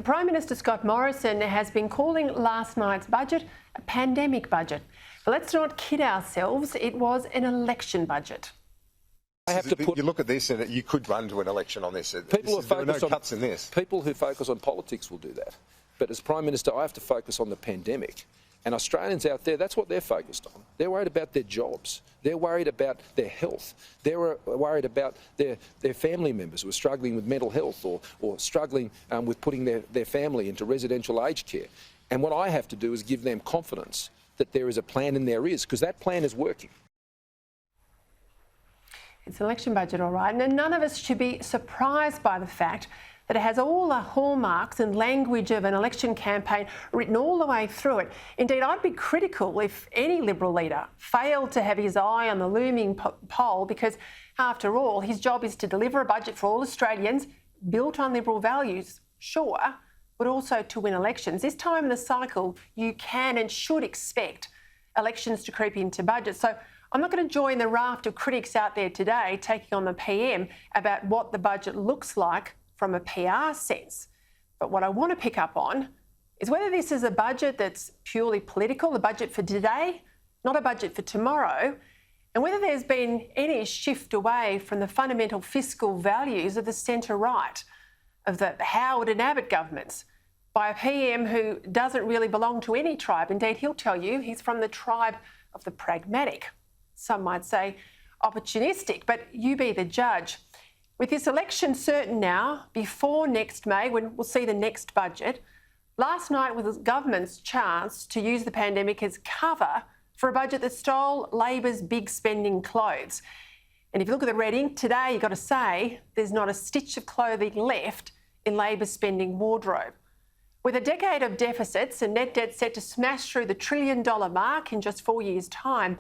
Prime Minister Scott Morrison has been calling last night's budget a pandemic budget. But let's not kid ourselves, it was an election budget. You look at this and you could run to an election on this. There are no cuts in this. People who focus on politics will do that. But as Prime Minister, I have to focus on the pandemic. And Australians out there, that's what they're focused on. They're worried about their jobs. They're worried about their health. They're worried about their family members who are struggling with mental health or struggling with putting their family into residential aged care. And what I have to do is give them confidence that there is a plan, and there is, because that plan is working. It's an election budget, all right, and none of us should be surprised by the fact that it has all the hallmarks and language of an election campaign written all the way through it. Indeed, I'd be critical if any Liberal leader failed to have his eye on the looming poll, because, after all, his job is to deliver a budget for all Australians built on Liberal values, sure, but also to win elections. This time in the cycle, you can and should expect elections to creep into budgets. So I'm not going to join the raft of critics out there today taking on the PM about what the budget looks like from a PR sense. But what I want to pick up on is whether this is a budget that's purely political, a budget for today, not a budget for tomorrow, and whether there's been any shift away from the fundamental fiscal values of the centre-right, of the Howard and Abbott governments, by a PM who doesn't really belong to any tribe. Indeed, he'll tell you he's from the tribe of the pragmatic. Some might say opportunistic, but you be the judge. With this election certain now, before next May, when we'll see the next budget, last night was the government's chance to use the pandemic as cover for a budget that stole Labor's big spending clothes. And if you look at the red ink today, you've got to say there's not a stitch of clothing left in Labor's spending wardrobe. With a decade of deficits and net debt set to smash through the $1 trillion mark in just 4 years' time,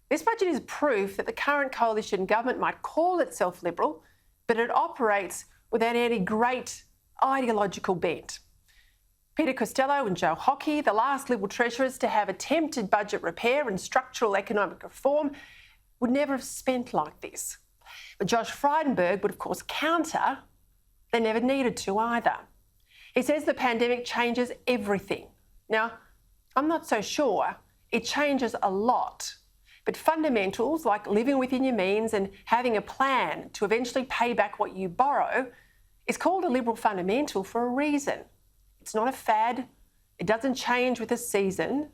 this budget is proof that the current coalition government might call itself Liberal, but it operates without any great ideological bent. Peta Credlin and Joe Hockey, the last Liberal treasurers to have attempted budget repair and structural economic reform, would never have spent like this. But Josh Frydenberg would, of course, counter they never needed to either. He says the pandemic changes everything. Now, I'm not so sure. It changes a lot. But fundamentals like living within your means and having a plan to eventually pay back what you borrow is called a Liberal fundamental for a reason. It's not a fad, it doesn't change with the season,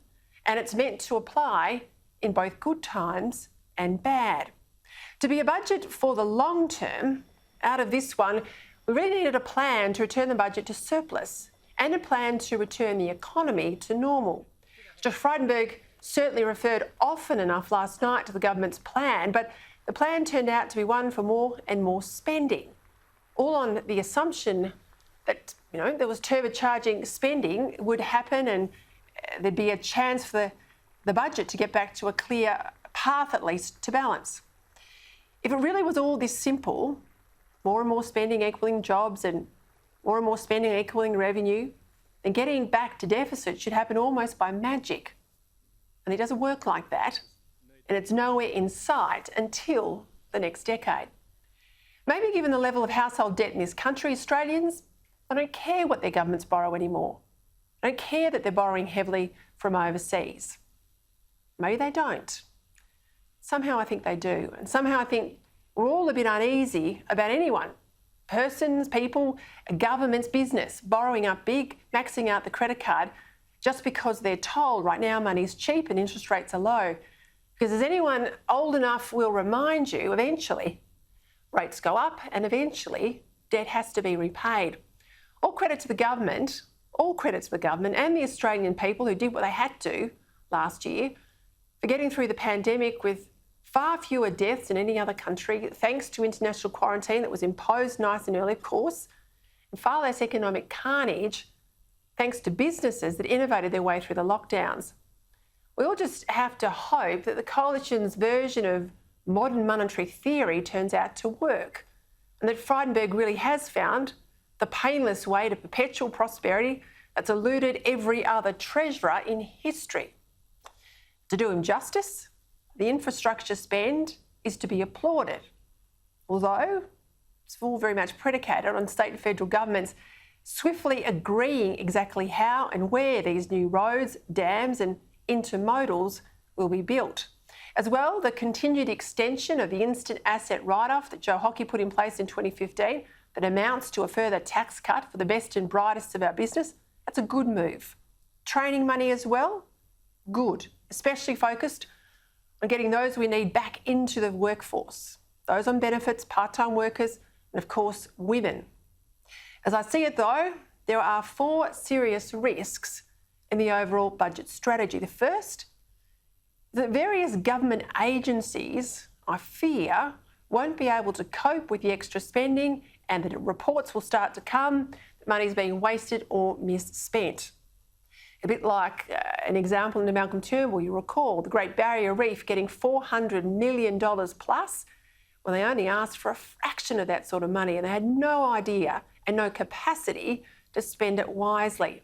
and it's meant to apply in both good times and bad. To be a budget for the long term, out of this one, we really needed a plan to return the budget to surplus and a plan to return the economy to normal. Josh Frydenberg certainly referred often enough last night to the government's plan, but the plan turned out to be one for more and more spending, all on the assumption that, there was turbocharging spending would happen and there'd be a chance for the budget to get back to a clear path, at least, to balance. If it really was all this simple, more and more spending equaling jobs and more spending equaling revenue, then getting back to deficit should happen almost by magic. And it doesn't work like that, and it's nowhere in sight until the next decade. Maybe given the level of household debt in this country, Australians, they don't care what their governments borrow anymore. They don't care that they're borrowing heavily from overseas. Maybe they don't. Somehow I think they do, and somehow I think we're all a bit uneasy about anyone, persons, people, governments, business, borrowing up big, maxing out the credit card, just because they're told right now money's cheap and interest rates are low. Because as anyone old enough will remind you, eventually rates go up and eventually debt has to be repaid. All credit to the government, and the Australian people who did what they had to last year for getting through the pandemic with far fewer deaths than any other country, thanks to international quarantine that was imposed nice and early, of course, and far less economic carnage thanks to businesses that innovated their way through the lockdowns. We all just have to hope that the coalition's version of modern monetary theory turns out to work, and that Frydenberg really has found the painless way to perpetual prosperity that's eluded every other treasurer in history. To do him justice, the infrastructure spend is to be applauded, although it's all very much predicated on state and federal governments swiftly agreeing exactly how and where these new roads, dams and intermodals will be built. As well, the continued extension of the instant asset write-off that Joe Hockey put in place in 2015 that amounts to a further tax cut for the best and brightest of our business, that's a good move. Training money as well, good, especially focused on getting those we need back into the workforce, those on benefits, part-time workers and of course women. As I see it though, there are 4 serious risks in the overall budget strategy. The first, that various government agencies, I fear, won't be able to cope with the extra spending and that reports will start to come that money is being wasted or misspent. A bit like an example in the Malcolm Turnbull, you recall, the Great Barrier Reef getting $400 million plus. Well, they only asked for a fraction of that sort of money and they had no idea and no capacity to spend it wisely.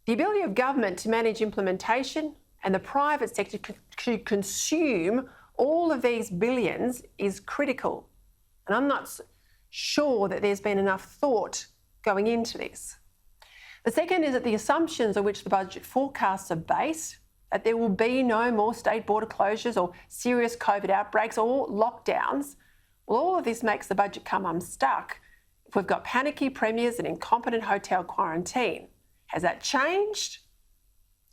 The ability of government to manage implementation and the private sector to consume all of these billions is critical. And I'm not sure that there's been enough thought going into this. The second is that the assumptions on which the budget forecasts are based, that there will be no more state border closures or serious COVID outbreaks or lockdowns, well, all of this makes the budget come unstuck if we've got panicky premiers and incompetent hotel quarantine. Has that changed?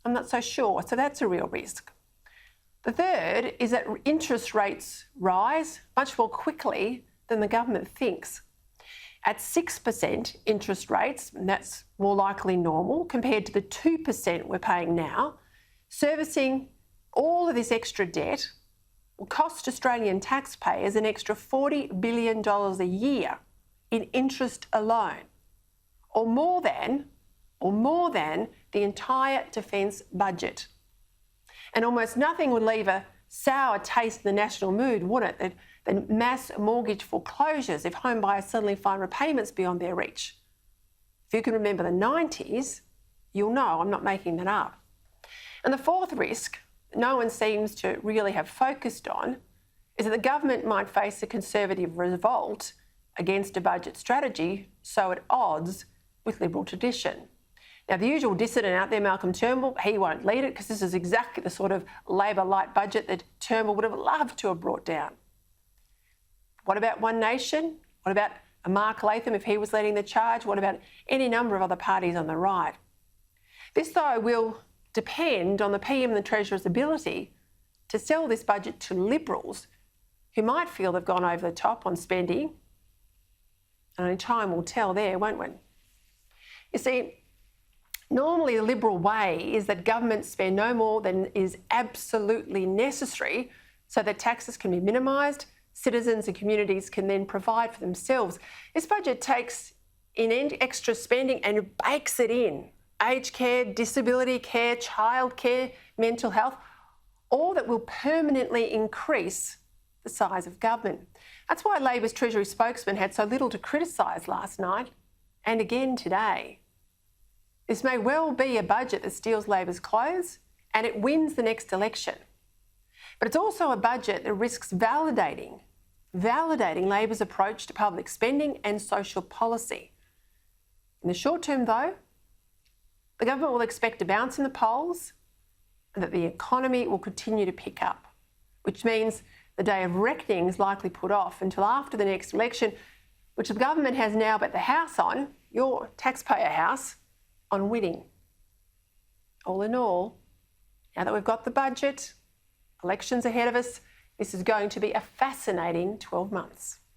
I'm not so sure, so that's a real risk. The third is that interest rates rise much more quickly than the government thinks. At 6% interest rates, and that's more likely normal compared to the 2% we're paying now, servicing all of this extra debt will cost Australian taxpayers an extra $40 billion a year in interest alone, or more than the entire defence budget. And almost nothing would leave a sour taste in the national mood, would it? Than mass mortgage foreclosures if home buyers suddenly find repayments beyond their reach. If you can remember the 90s, you'll know I'm not making that up. And the fourth risk no one seems to really have focused on is that the government might face a Conservative revolt against a budget strategy so at odds with Liberal tradition. Now, the usual dissident out there, Malcolm Turnbull, he won't lead it because this is exactly the sort of Labor-light budget that Turnbull would have loved to have brought down. What about One Nation? What about Mark Latham if he was leading the charge? What about any number of other parties on the right? This, though, will depend on the PM and the Treasurer's ability to sell this budget to Liberals who might feel they've gone over the top on spending. And only time will tell there, won't we? You see, normally the Liberal way is that governments spend no more than is absolutely necessary so that taxes can be minimised, citizens and communities can then provide for themselves. This budget takes in extra spending and bakes it in. Aged care, disability care, childcare, mental health, all that will permanently increase the size of government. That's why Labor's Treasury spokesman had so little to criticise last night and again today. This may well be a budget that steals Labor's clothes and it wins the next election. But it's also a budget that risks validating Labor's approach to public spending and social policy. In the short term, though, the government will expect a bounce in the polls and that the economy will continue to pick up, which means the day of reckoning is likely put off until after the next election, which the government has now bet the house on, your taxpayer house, on winning. All in all, now that we've got the budget, elections ahead of us, this is going to be a fascinating 12 months.